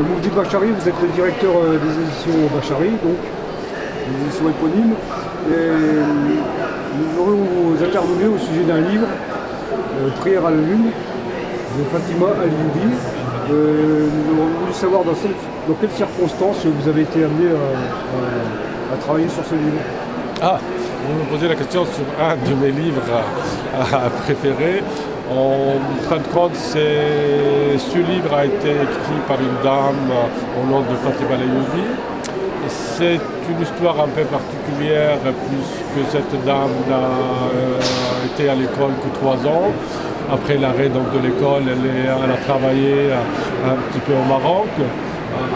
Moufdi Bachari, vous êtes le directeur des éditions Bachari, donc des éditions éponymes. Et nous aurons vous interviewer au sujet d'un livre, Prière à la Lune, de Fatima Alioudi. Nous aurions voulu savoir dans quelles circonstances vous avez été amené à travailler sur ce livre. Ah, vous me posez la question sur un de mes livres préférés. En fin de compte, ce livre a été écrit par une dame au nom de Fatima Alioudi. C'est une histoire un peu particulière puisque cette dame n'a été à l'école que 3 ans. Après l'arrêt de l'école, elle a travaillé un petit peu au Maroc.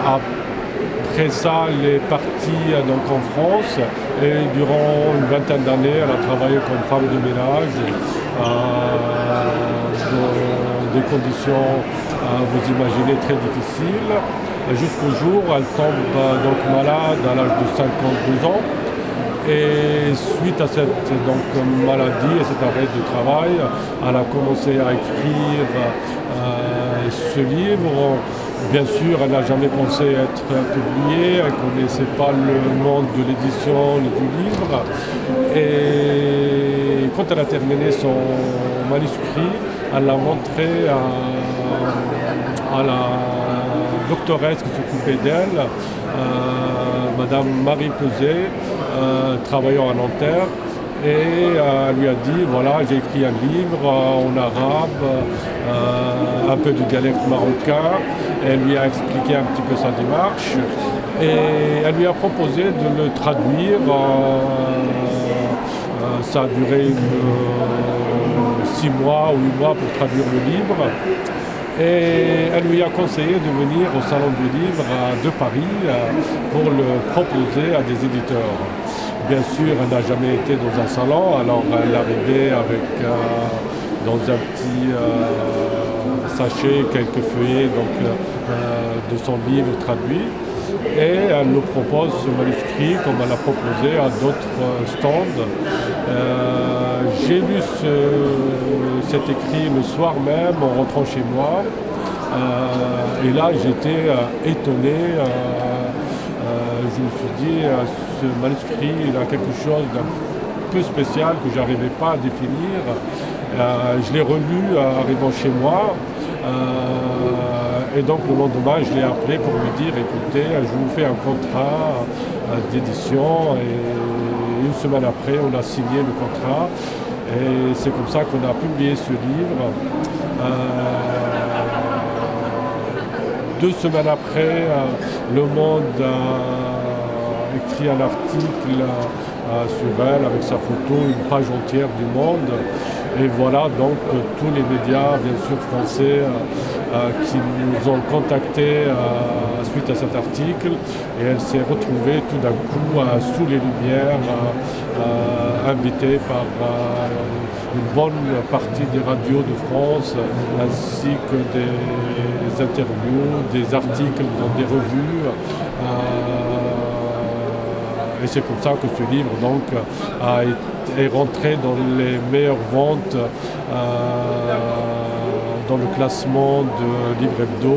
Après ça, elle est partie en France et durant une vingtaine d'années, elle a travaillé comme femme de ménage dans des conditions, vous imaginez, très difficiles. Jusqu'au jour où elle tombe malade à l'âge de 52 ans. Et suite à cette maladie et cet arrêt de travail, elle a commencé à écrire ce livre. Bien sûr, elle n'a jamais pensé être publiée, elle ne connaissait pas le monde de l'édition ni du livre. Et quand elle a terminé son manuscrit, elle l'a montré à la doctoresse qui s'occupait d'elle, Madame Marie Peset, travaillant à Nanterre, et elle lui a dit voilà, j'ai écrit un livre en arabe, un peu du dialecte marocain. Elle lui a expliqué un petit peu sa démarche et elle lui a proposé de le traduire. Ça a duré 6 mois ou 8 mois pour traduire le livre. Et elle lui a conseillé de venir au Salon du Livre de Paris pour le proposer à des éditeurs. Bien sûr, elle n'a jamais été dans un salon, alors elle arrivait avec dans un petit sachet quelques feuillets de son livre traduit. Et elle nous propose ce manuscrit comme elle a proposé à d'autres stands. J'ai lu cet écrit le soir même en rentrant chez moi. Et là j'étais étonné. Je me suis dit, ce manuscrit il a quelque chose d'un peu spécial que je n'arrivais pas à définir. Je l'ai relu arrivant chez moi. Et donc le lendemain, je l'ai appelé pour lui dire, écoutez, je vous fais un contrat d'édition. Et une semaine après, on a signé le contrat. Et c'est comme ça qu'on a publié ce livre. 2 semaines après, Le Monde a écrit un article sur elle avec sa photo, une page entière du Monde. Et voilà donc tous les médias, bien sûr français, qui nous ont contactés suite à cet article. Et elle s'est retrouvée tout d'un coup sous les lumières, invitée par une bonne partie des radios de France, ainsi que des interviews, des articles dans des revues. Et c'est comme ça que ce livre donc, est rentré dans les meilleures ventes dans le classement de Livre Hebdo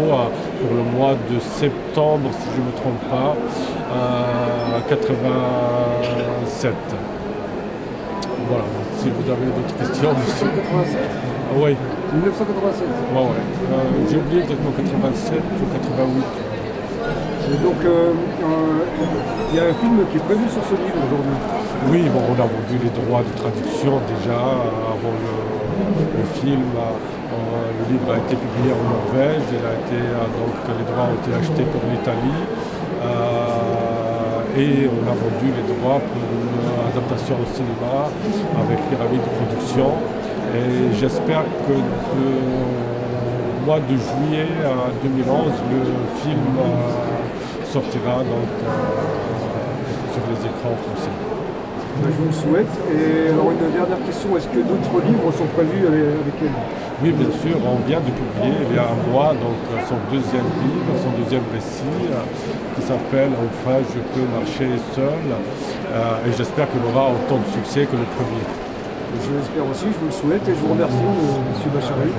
pour le mois de septembre, si je ne me trompe pas, 87. Voilà, si vous avez d'autres questions. 1987. Oui. 1987. Ouais. J'ai oublié exactement 87 ou 88. Et donc, il y a un film qui est prévu sur ce livre aujourd'hui. Oui, bon, on a vendu les droits de traduction déjà avant le film. Le livre a été publié en Norvège. Donc, les droits ont été achetés pour l'Italie. Et on a vendu les droits pour une adaptation au cinéma avec Pyramide de Production. Et j'espère que au mois de juillet 2011, le film sortira donc sur les écrans français. Je vous le souhaite. Et alors une dernière question, est-ce que d'autres livres sont prévus avec elle? Oui, bien sûr, on vient de publier il y a un mois donc, son 2e livre, son 2e récit qui s'appelle « Enfin, je peux marcher seul » et j'espère qu'il aura autant de succès que le premier. Je l'espère aussi, je vous le souhaite et je vous remercie, M. Bachari.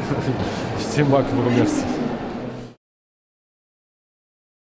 C'est moi qui vous remercie.